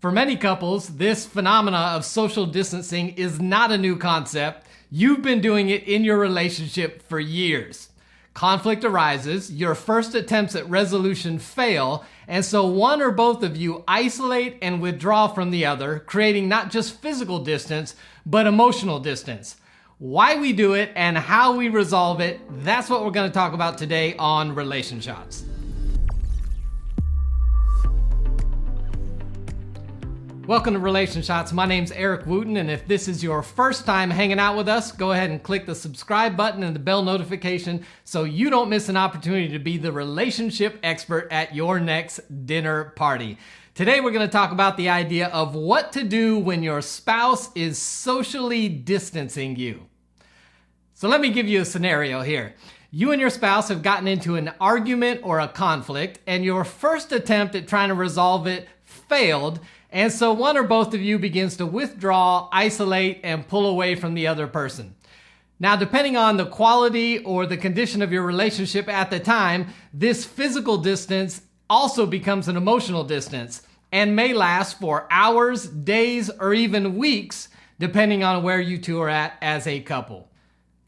For many couples, this phenomena of social distancing is not a new concept. You've been doing it in your relationship for years. Conflict arises, your first attempts at resolution fail, and so one or both of you isolate and withdraw from the other, creating not just physical distance, but emotional distance. Why we do it and how we resolve it, that's what we're going to talk about today on Relationshots. Welcome to Relationshots. My name's Eric Wooten, and if this is your first time hanging out with us, go ahead and click the subscribe button and the bell notification so you don't miss an opportunity to be the relationship expert at your next dinner party. Today we're going to talk about the idea of what to do when your spouse is socially distancing you. So let me give you a scenario here. You and your spouse have gotten into an argument or a conflict, and your first attempt at trying to resolve it failed. And so one or both of you begins to withdraw, isolate, and pull away from the other person. Now, depending on the quality or the condition of your relationship at the time, this physical distance also becomes an emotional distance and may last for hours, days, or even weeks, depending on where you two are at as a couple.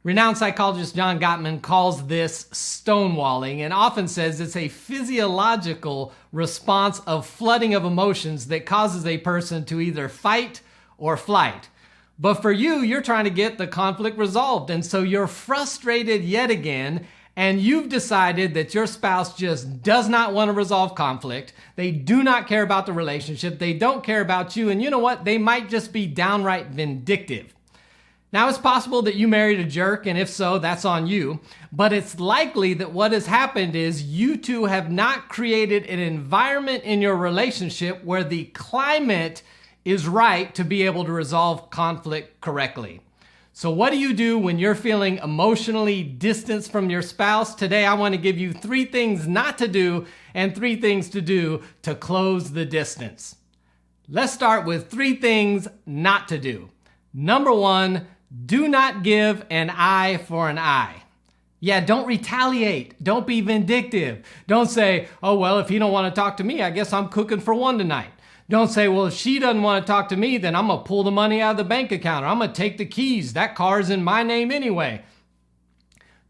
Renowned psychologist John Gottman calls this stonewalling and often says it's a physiological response of flooding of emotions that causes a person to either fight or flight. But for you, you're trying to get the conflict resolved, and so you're frustrated yet again, and you've decided that your spouse just does not want to resolve conflict. They do not care about the relationship. They don't care about you, and you know what? They might just be downright vindictive. Now, it's possible that you married a jerk, and if so, that's on you. But it's likely that what has happened is you two have not created an environment in your relationship where the climate is right to be able to resolve conflict correctly. So what do you do when you're feeling emotionally distanced from your spouse? Today, I want to give you 3 things not to do and 3 things to do to close the distance. Let's start with 3 things not to do. Number 1, do not give an eye for an eye. Yeah, don't retaliate. Don't be vindictive. Don't say, oh, well, if he don't want to talk to me, I guess I'm cooking for one tonight. Don't say, well, if she doesn't want to talk to me, then I'm going to pull the money out of the bank account, or I'm going to take the keys. That car's in my name anyway.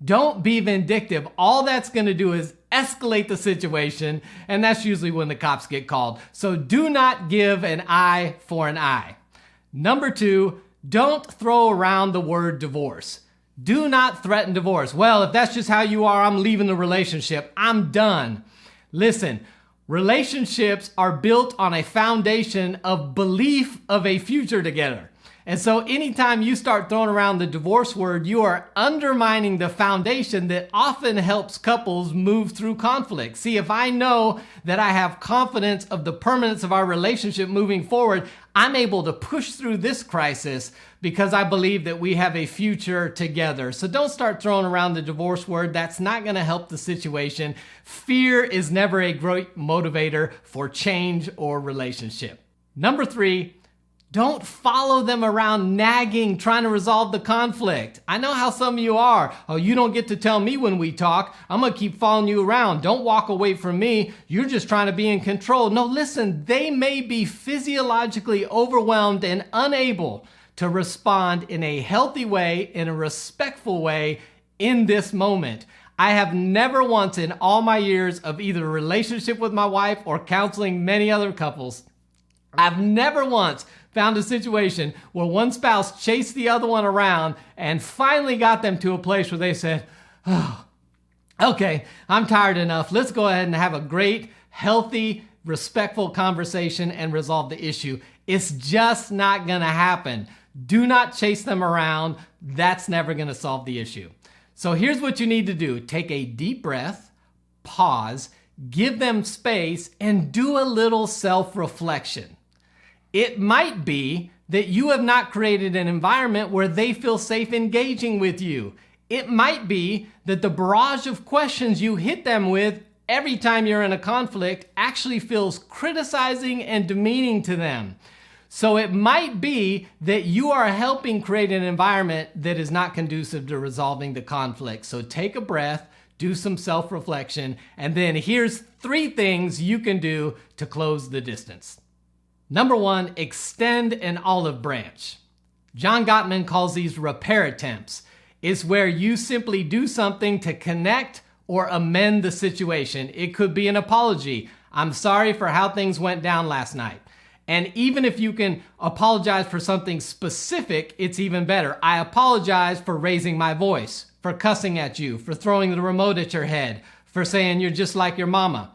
Don't be vindictive. All that's going to do is escalate the situation, and that's usually when the cops get called. So do not give an eye for an eye. Number 2, don't throw around the word divorce. Do not threaten divorce. Well, if that's just how you are, I'm leaving the relationship. I'm done. Listen, relationships are built on a foundation of belief of a future together. And so anytime you start throwing around the divorce word, you are undermining the foundation that often helps couples move through conflict. See, if I know that I have confidence of the permanence of our relationship moving forward, I'm able to push through this crisis because I believe that we have a future together. So don't start throwing around the divorce word. That's not going to help the situation. Fear is never a great motivator for change or relationship. Number 3, don't follow them around nagging, trying to resolve the conflict. I know how some of you are. Oh, you don't get to tell me when we talk. I'm going to keep following you around. Don't walk away from me. You're just trying to be in control. No, listen, they may be physiologically overwhelmed and unable to respond in a healthy way, in a respectful way in this moment. I have never once in all my years of either a relationship with my wife or counseling many other couples, I've never once found a situation where one spouse chased the other one around and finally got them to a place where they said, oh, okay, I'm tired enough. Let's go ahead and have a great, healthy, respectful conversation and resolve the issue. It's just not going to happen. Do not chase them around. That's never going to solve the issue. So here's what you need to do. Take a deep breath, pause, give them space, and do a little self-reflection. It might be that you have not created an environment where they feel safe engaging with you. It might be that the barrage of questions you hit them with every time you're in a conflict actually feels criticizing and demeaning to them. So it might be that you are helping create an environment that is not conducive to resolving the conflict. So take a breath, do some self-reflection, and then here's 3 things you can do to close the distance. Number one, extend an olive branch. John Gottman calls these repair attempts. It's where you simply do something to connect or amend the situation. It could be an apology. I'm sorry for how things went down last night. And even if you can apologize for something specific, it's even better. I apologize for raising my voice, for cussing at you, for throwing the remote at your head, for saying you're just like your mama.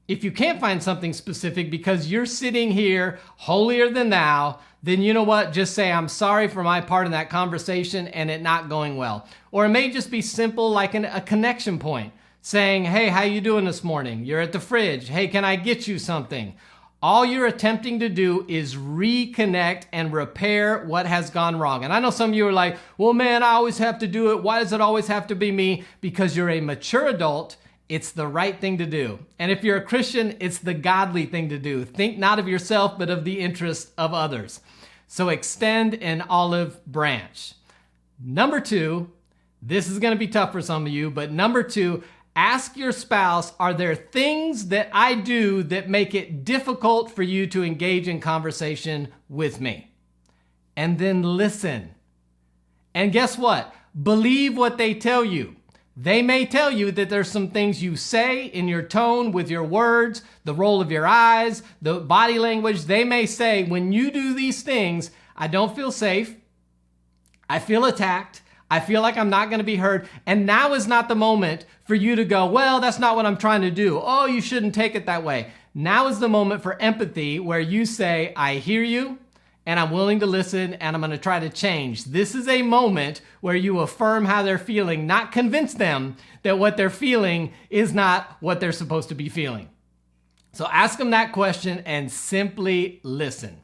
If you can't find something specific because you're sitting here holier than thou, then you know what? Just say, I'm sorry for my part in that conversation and it not going well. Or it may just be simple like a connection point. Saying, hey, how you doing this morning? You're at the fridge. Hey, can I get you something? All you're attempting to do is reconnect and repair what has gone wrong. And I know some of you are like, well, man, I always have to do it. Why does it always have to be me? Because you're a mature adult. It's the right thing to do. And if you're a Christian, it's the godly thing to do. Think not of yourself, but of the interest of others. So extend an olive branch. Number two, this is going to be tough for some of you, but number two, ask your spouse, are there things that I do that make it difficult for you to engage in conversation with me? And then listen. And guess what? Believe what they tell you. They may tell you that there's some things you say in your tone, with your words, the roll of your eyes, the body language. They may say, when you do these things, I don't feel safe. I feel attacked. I feel like I'm not going to be heard. And now is not the moment for you to go, well, that's not what I'm trying to do. Oh, you shouldn't take it that way. Now is the moment for empathy where you say, I hear you and I'm willing to listen and I'm going to try to change. This is a moment where you affirm how they're feeling, not convince them that what they're feeling is not what they're supposed to be feeling. So ask them that question and simply listen.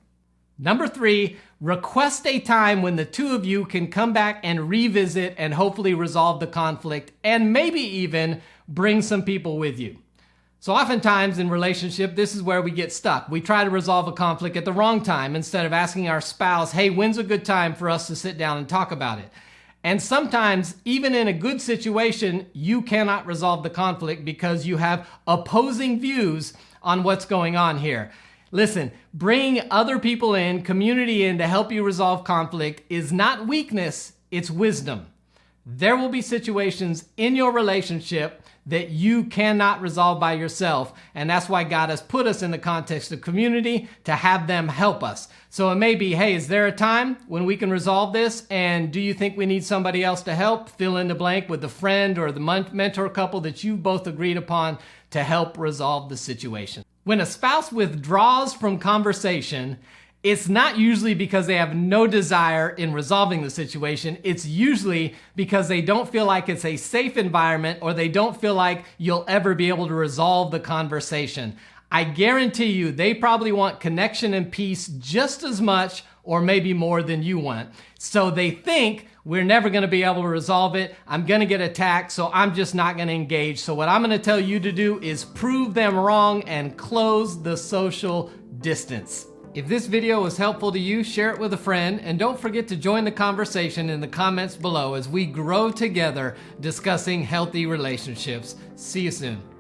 Number three, request a time when the two of you can come back and revisit and hopefully resolve the conflict and maybe even bring some people with you. So oftentimes in relationship, this is where we get stuck. We try to resolve a conflict at the wrong time instead of asking our spouse, hey, when's a good time for us to sit down and talk about it? And sometimes, even in a good situation, you cannot resolve the conflict because you have opposing views on what's going on here. Listen, bringing other people in, community in to help you resolve conflict is not weakness, it's wisdom. There will be situations in your relationship that you cannot resolve by yourself. And that's why God has put us in the context of community to have them help us. So it may be, hey, is there a time when we can resolve this? And do you think we need somebody else to help? Fill in the blank with the friend or the mentor couple that you both agreed upon to help resolve the situation. When a spouse withdraws from conversation, it's not usually because they have no desire in resolving the situation. It's usually because they don't feel like it's a safe environment or they don't feel like you'll ever be able to resolve the conversation. I guarantee you they probably want connection and peace just as much or maybe more than you want. So they think we're never going to be able to resolve it. I'm going to get attacked, so I'm just not going to engage. So what I'm going to tell you to do is prove them wrong and close the social distance. If this video was helpful to you, share it with a friend, and don't forget to join the conversation in the comments below as we grow together discussing healthy relationships. See you soon.